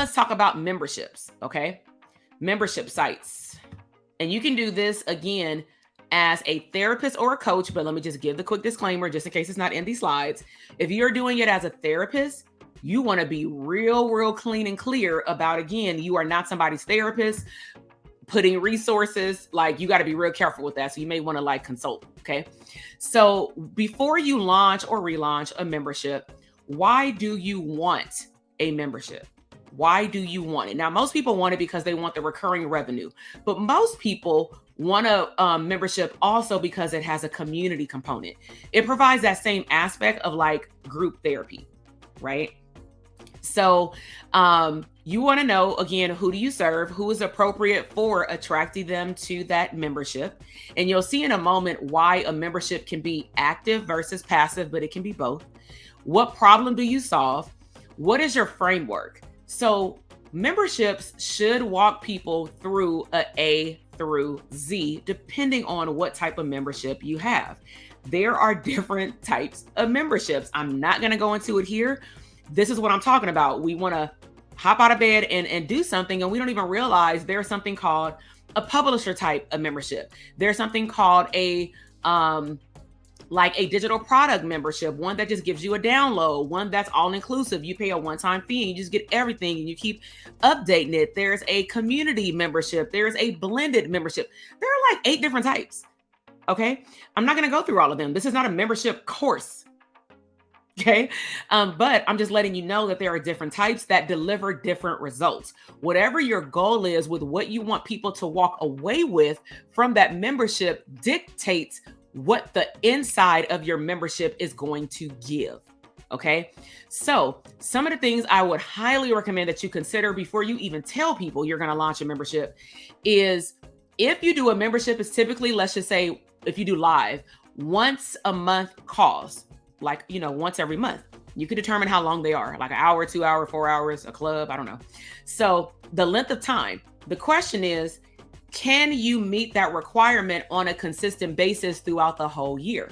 let's talk about memberships. Okay. Membership sites. And you can do this again as a therapist or a coach, but let me just give the quick disclaimer just in case it's not in these slides. If you're doing it as a therapist, you want to be real clean and clear about, again, you are not somebody's therapist. Putting resources, like, you got to be real careful with that. So you may want to like consult. Okay. So before you launch or relaunch a membership, why do you want a membership? Why do you want it? Now, most people want it because they want the recurring revenue, but most people want a membership also because it has a community component. It provides that same aspect of like group therapy, right? So you want to know, again, who do you serve? Who is appropriate for attracting them to that membership? And you'll see in a moment why a membership can be active versus passive, but it can be both. What problem do you solve? What is your framework? So memberships should walk people through A through Z, depending on what type of membership you have. There are different types of memberships. I'm not going to go into it here. This is what I'm talking about. We want to hop out of bed and do something, and we don't even realize there's something called a publisher type of membership. There's something called a like a digital product membership, one that just gives you a download, one that's all inclusive. You pay a one-time fee and you just get everything and you keep updating it. There's a community membership. There's a blended membership. There are like 8 different types. Okay. I'm not going to go through all of them. This is not a membership course. Okay. But I'm just letting you know that there are different types that deliver different results. Whatever your goal is with what you want people to walk away with from that membership dictates what the inside of your membership is going to give. Okay. So some of the things I would highly recommend that you consider before you even tell people you're going to launch a membership is, if you do a membership, is typically, let's just say, if you do live, once a month calls, like, once every month. You can determine how long they are, like an hour, 2 hour, 4 hours, a club, I don't know. So the length of time, the question is, can you meet that requirement on a consistent basis throughout the whole year?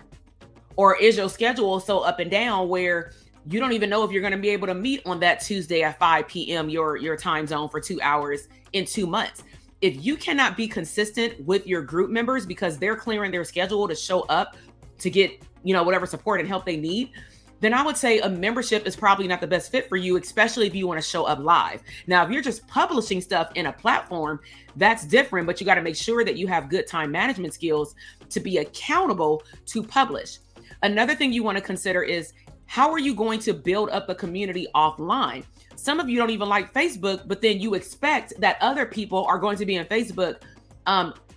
Or is your schedule so up and down where you don't even know if you're going to be able to meet on that Tuesday at 5 p.m. your time zone for 2 hours in 2 months? If you cannot be consistent with your group members because they're clearing their schedule to show up to get, whatever support and help they need, then I would say a membership is probably not the best fit for you, especially if you want to show up live. Now, if you're just publishing stuff in a platform, that's different, but you got to make sure that you have good time management skills to be accountable to publish. Another thing you want to consider is, how are you going to build up a community offline? Some of you don't even like Facebook, but then you expect that other people are going to be on Facebook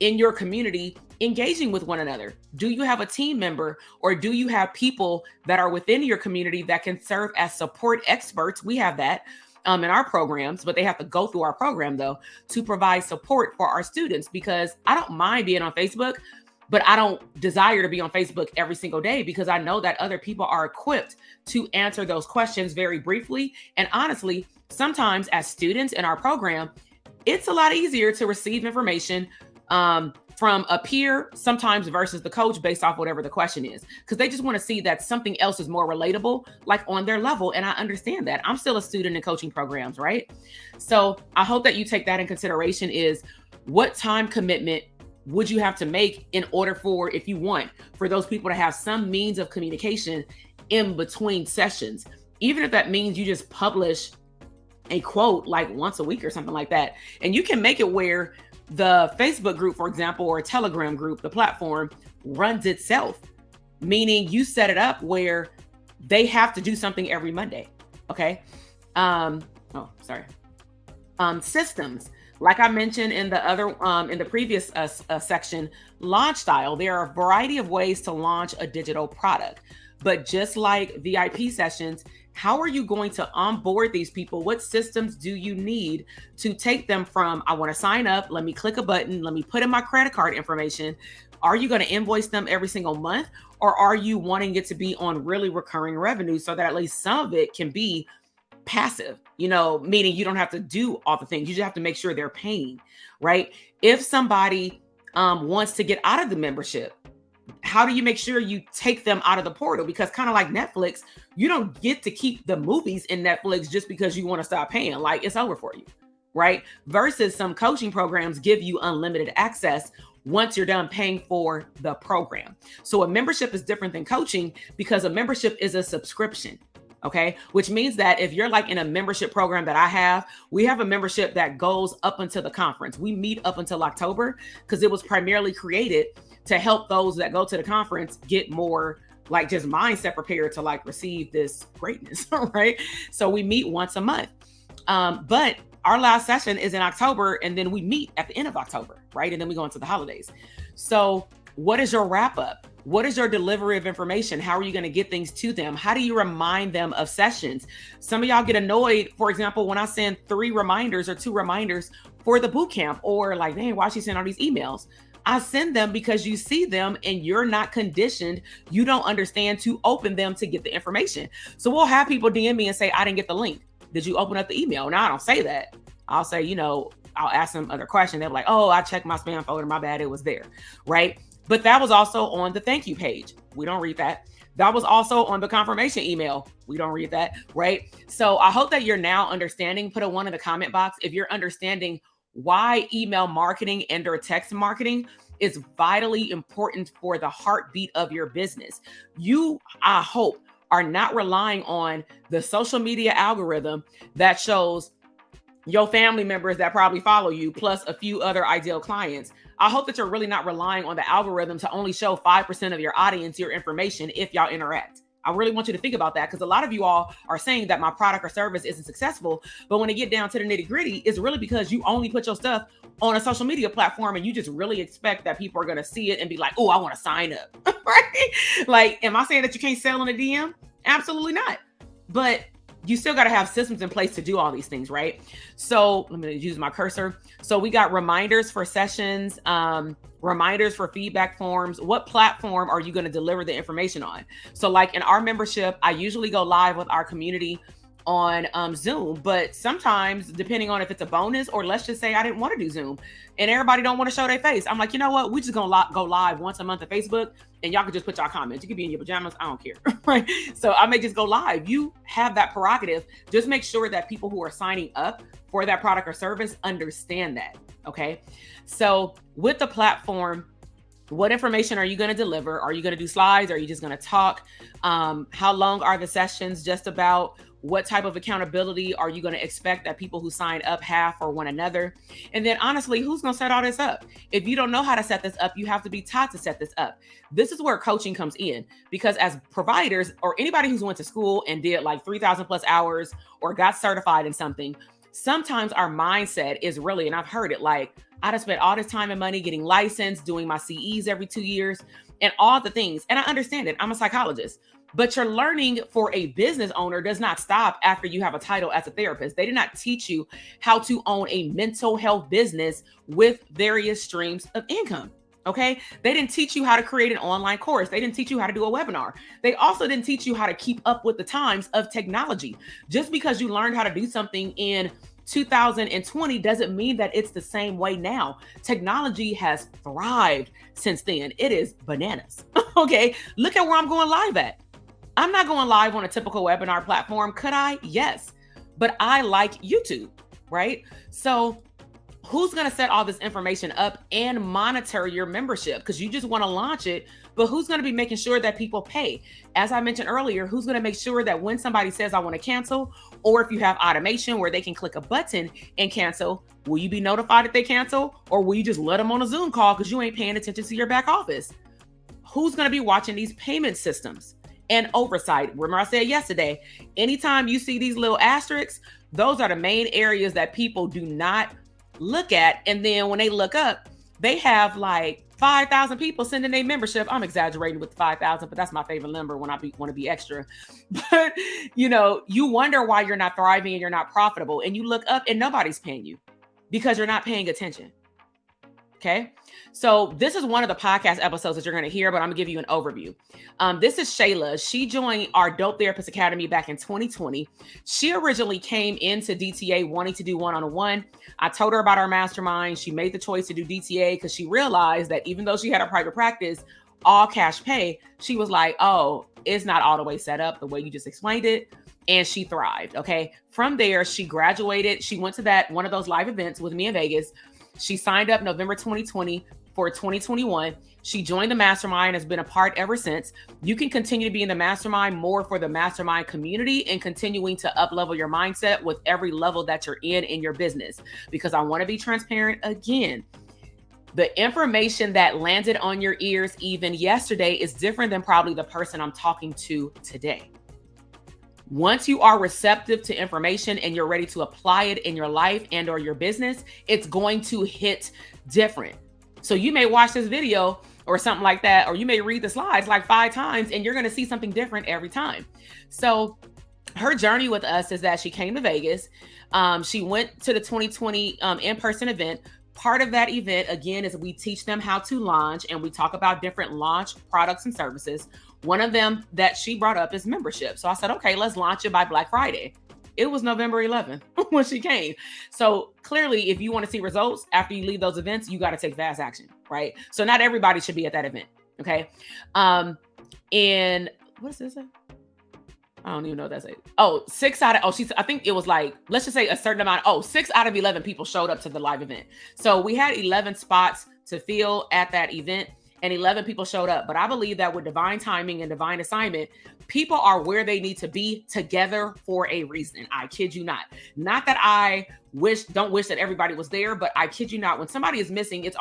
in your community engaging with one another. Do you have a team member, or do you have people that are within your community that can serve as support experts? We have that in our programs, but they have to go through our program though to provide support for our students, because I don't mind being on Facebook, but I don't desire to be on Facebook every single day, because I know that other people are equipped to answer those questions very briefly. And honestly, sometimes as students in our program, it's a lot easier to receive information from a peer sometimes versus the coach based off whatever the question is, because they just want to see that something else is more relatable, like on their level. And I understand that. I'm still a student in coaching programs, right? So I hope that you take that in consideration, is what time commitment would you have to make in order for, if you want, for those people to have some means of communication in between sessions, even if that means you just publish a quote like once a week or something like that. And you can make it where the Facebook group, for example, or a Telegram group, the platform runs itself, meaning you set it up where they have to do something every Monday. Okay. Systems. Like I mentioned in the other, in the previous section, launch style, there are a variety of ways to launch a digital product. But just like VIP sessions, how are you going to onboard these people? What systems do you need to take them from, I want to sign up, let me click a button, let me put in my credit card information? Are you going to invoice them every single month? Or are you wanting it to be on really recurring revenue so that at least some of it can be passive, meaning you don't have to do all the things. You just have to make sure they're paying, right? If somebody wants to get out of the membership, how do you make sure you take them out of the portal? Because kind of like Netflix, you don't get to keep the movies in Netflix just because you want to stop paying. Like, it's over for you, right? Versus some coaching programs give you unlimited access once you're done paying for the program. So a membership is different than coaching because a membership is a subscription. Okay. Which means that if you're like in a membership program that I have, we have a membership that goes up until the conference. We meet up until October because it was primarily created to help those that go to the conference get more like just mindset prepared to like receive this greatness. Right. So we meet once a month. But our last session is in October, and then we meet at the end of October, right? And then we go into the holidays. So what is your wrap up? What is your delivery of information? How are you going to get things to them? How do you remind them of sessions? Some of y'all get annoyed, for example, when I send 3 reminders or 2 reminders for the boot camp, or like, man, why she send all these emails? I send them because you see them and you're not conditioned. You don't understand to open them to get the information. So we'll have people DM me and say, I didn't get the link. Did you open up the email? Now I don't say that. I'll say, I'll ask them other questions. They're like, oh, I checked my spam folder. My bad. It was there. Right. But that was also on the thank you page. We don't read that. That was also on the confirmation email. We don't read that. Right. So I hope that you're now understanding. Put a 1 in the comment box if you're understanding why email marketing and or text marketing is vitally important for the heartbeat of your business. You, I hope, are not relying on the social media algorithm that shows your family members that probably follow you, plus a few other ideal clients. I hope that you're really not relying on the algorithm to only show 5% of your audience your information if y'all interact. I really want you to think about that, because a lot of you all are saying that my product or service isn't successful. But when it get down to the nitty gritty, it's really because you only put your stuff on a social media platform and you just really expect that people are going to see it and be like, oh, I want to sign up. Right? Like, am I saying that you can't sell in a DM? Absolutely not. But you still got to have systems in place to do all these things, right? So let me use my cursor. So we got reminders for sessions, reminders for feedback forms. What platform are you going to deliver the information on? So like in our membership, I usually go live with our community on Zoom, but sometimes depending on if it's a bonus, or let's just say I didn't want to do Zoom and everybody don't want to show their face, I'm like, you know what? We just gonna go live once a month on Facebook, and y'all can just put y'all comments. You could be in your pajamas. I don't care. Right. So I may just go live. You have that prerogative. Just make sure that people who are signing up for that product or service understand that. Okay. So with the platform, what information are you going to deliver? Are you going to do slides? Are you just going to talk? How long are the sessions just about? What type of accountability are you going to expect that people who sign up have for one another? And then honestly, who's going to set all this up? If you don't know how to set this up, you have to be taught to set this up. This is where coaching comes in, because as providers, or anybody who's went to school and did like 3,000 plus hours or got certified in something, sometimes our mindset is really, and I've heard it, like, I just spent all this time and money getting licensed, doing my CEs every 2 years and all the things. And I understand it. I'm a psychologist. But your learning for a business owner does not stop after you have a title as a therapist. They did not teach you how to own a mental health business with various streams of income. Okay. They didn't teach you how to create an online course. They didn't teach you how to do a webinar. They also didn't teach you how to keep up with the times of technology. Just because you learned how to do something in 2020 doesn't mean that it's the same way now. Technology has thrived since then. It is bananas. Okay. Look at where I'm going live at. I'm not going live on a typical webinar platform. Could I? Yes. But I like YouTube, right? So who's going to set all this information up and monitor your membership? Because you just want to launch it, but who's going to be making sure that people pay? As I mentioned earlier, who's going to make sure that when somebody says, I want to cancel, or if you have automation where they can click a button and cancel, will you be notified if they cancel? Or will you just let them on a Zoom call because you ain't paying attention to your back office? Who's going to be watching these payment systems and oversight? Remember I said yesterday, anytime you see these little asterisks, those are the main areas that people do not look at. And then when they look up, they have like 5,000 people sending their membership. I'm exaggerating with 5,000, but that's my favorite number when I want to be extra. But you wonder why you're not thriving and you're not profitable. And you look up and nobody's paying you because you're not paying attention. Okay. So this is one of the podcast episodes that you're going to hear, but I'm gonna give you an overview. This is Shayla. She joined our Dope Therapist Academy back in 2020. She originally came into DTA wanting to do one-on-one. I told her about our mastermind. She made the choice to do DTA because she realized that even though she had a private practice, all cash pay, she was like, oh, it's not all the way set up the way you just explained it. And she thrived. Okay. From there, she graduated. She went to one of those live events with me in Vegas. She signed up November 2020 for 2021. She joined the mastermind, has been a part ever since. You can continue to be in the mastermind more for the mastermind community and continuing to up-level your mindset with every level that you're in your business. Because I want to be transparent again. The information that landed on your ears even yesterday is different than probably the person I'm talking to today. Once you are receptive to information and you're ready to apply it in your life and or your business, it's going to hit different. So you may watch this video or something like that, or you may read the slides like 5 times and you're going to see something different every time. So her journey with us is that she came to Vegas. She went to the 2020 in-person event. Part of that event, again, is we teach them how to launch, and we talk about different launch products and services. One of them that she brought up is membership. So I said, okay, let's launch it by Black Friday. It was November 11th when she came. So clearly, if you want to see results after you leave those events, you got to take fast action, right? So not everybody should be at that event, okay? And what does this say? I don't even know what that's like. Oh, 6 out of, I think it was like, let's just say a certain amount. 6 out of 11 people showed up to the live event. So we had 11 spots to fill at that event and 11 people showed up. But I believe that with divine timing and divine assignment, people are where they need to be together for a reason. I kid you not. Not that I don't wish that everybody was there, but I kid you not. When somebody is missing, it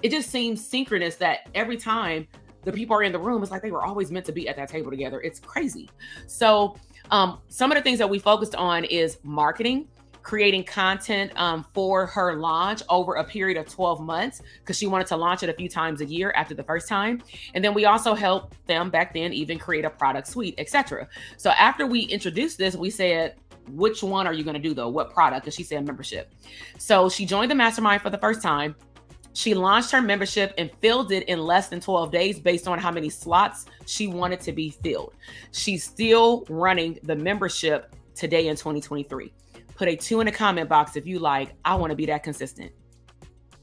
just seems synchronous that every time the people are in the room, it's like they were always meant to be at that table together. It's crazy. So some of the things that we focused on is marketing, creating content for her launch over a period of 12 months, because she wanted to launch it a few times a year after the first time. And then we also helped them back then even create a product suite, etc. So after we introduced this, we said, which one are you going to do though? What product? And she said membership. So she joined the mastermind for the first time. She launched her membership and filled it in less than 12 days based on how many slots she wanted to be filled. She's still running the membership today in 2023. Put a 2 in the comment box if you like, I want to be that consistent.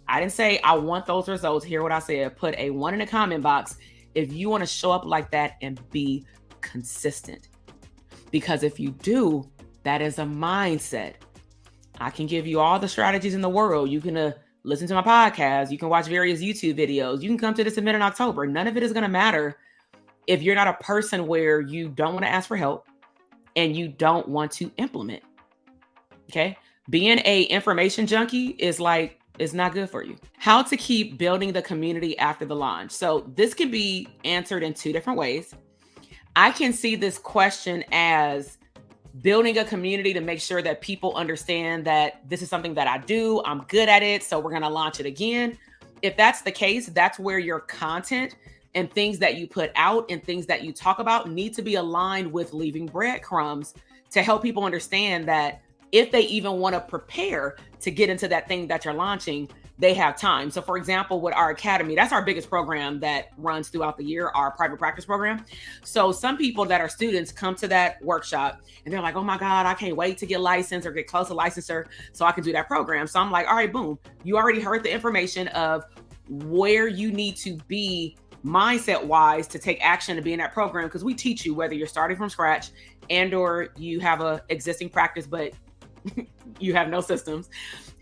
I didn't say I want those results. Hear what I said. Put a 1 in the comment box if you want to show up like that and be consistent. Because if you do, that is a mindset. I can give you all the strategies in the world. You can listen to my podcast. You can watch various YouTube videos. You can come to this event in October. None of it is going to matter if you're not a person where you don't want to ask for help and you don't want to implement. Okay. Being a information junkie is not good for you. How to keep building the community after the launch. So this can be answered in 2 different ways. I can see this question as building a community to make sure that people understand that this is something that I do. I'm good at it. So we're going to launch it again. If that's the case, that's where your content and things that you put out and things that you talk about need to be aligned with leaving breadcrumbs to help people understand that if they even want to prepare to get into that thing that you're launching, they have time. So for example, with our academy, that's our biggest program that runs throughout the year, our private practice program. So some people that are students come to that workshop and they're like, oh my God, I can't wait to get licensed or get close to licensure so I can do that program. So I'm like, all right, boom. You already heard the information of where you need to be mindset wise to take action to be in that program. Because we teach you whether you're starting from scratch and or you have a existing practice, but you have no systems.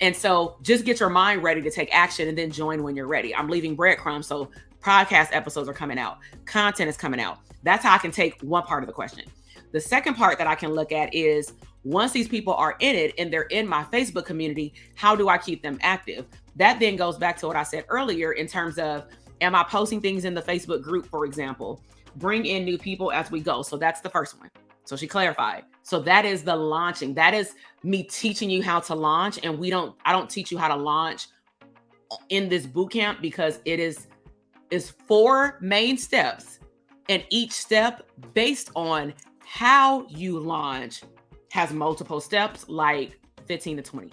And so just get your mind ready to take action and then join when you're ready. I'm leaving breadcrumbs. So podcast episodes are coming out. Content is coming out. That's how I can take one part of the question. The second part that I can look at is once these people are in it and they're in my Facebook community, how do I keep them active? That then goes back to what I said earlier in terms of, am I posting things in the Facebook group, for example? Bring in new people as we go. So that's the first one. So she clarified. So that is the launching. That is me teaching you how to launch. And I don't teach you how to launch in this boot camp because it is 4 main steps. And each step based on how you launch has multiple steps, like 15 to 20.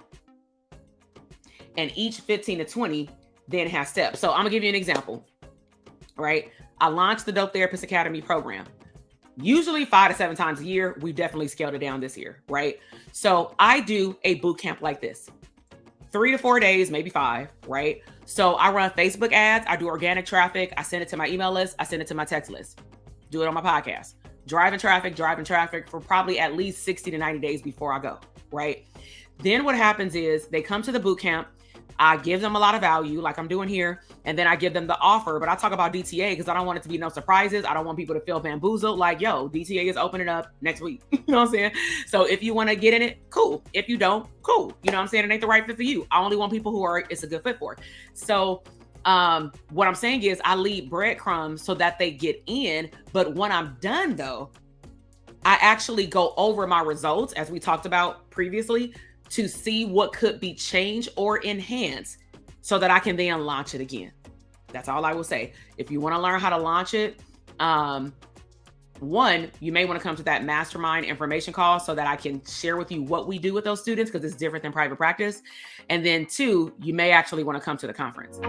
And each 15 to 20 then has steps. So I'm gonna give you an example, right? I launched the Dope Therapist Academy program. Usually 5 to 7 times a year. We've definitely scaled it down this year, right? So I do a boot camp like this. 3 to 4 days, maybe 5, right? So I run Facebook ads, I do organic traffic, I send it to my email list, I send it to my text list, do it on my podcast. Driving traffic for probably at least 60 to 90 days before I go, right? Then what happens is they come to the boot camp. I give them a lot of value, like I'm doing here, and then I give them the offer. But I talk about DTA because I don't want it to be no surprises. I don't want people to feel bamboozled. Like, yo, DTA is opening up next week. You know what I'm saying? So if you want to get in it, cool. If you don't, cool. You know what I'm saying? It ain't the right fit for you. I only want people who are it's a good fit for. So what I'm saying is I leave breadcrumbs so that they get in. But when I'm done, though, I actually go over my results, as we talked about previously, to see what could be changed or enhanced so that I can then launch it again. That's all I will say. If you want to learn how to launch it, one, you may want to come to that mastermind information call so that I can share with you what we do with those students, because it's different than private practice. And then two, you may actually want to come to the conference.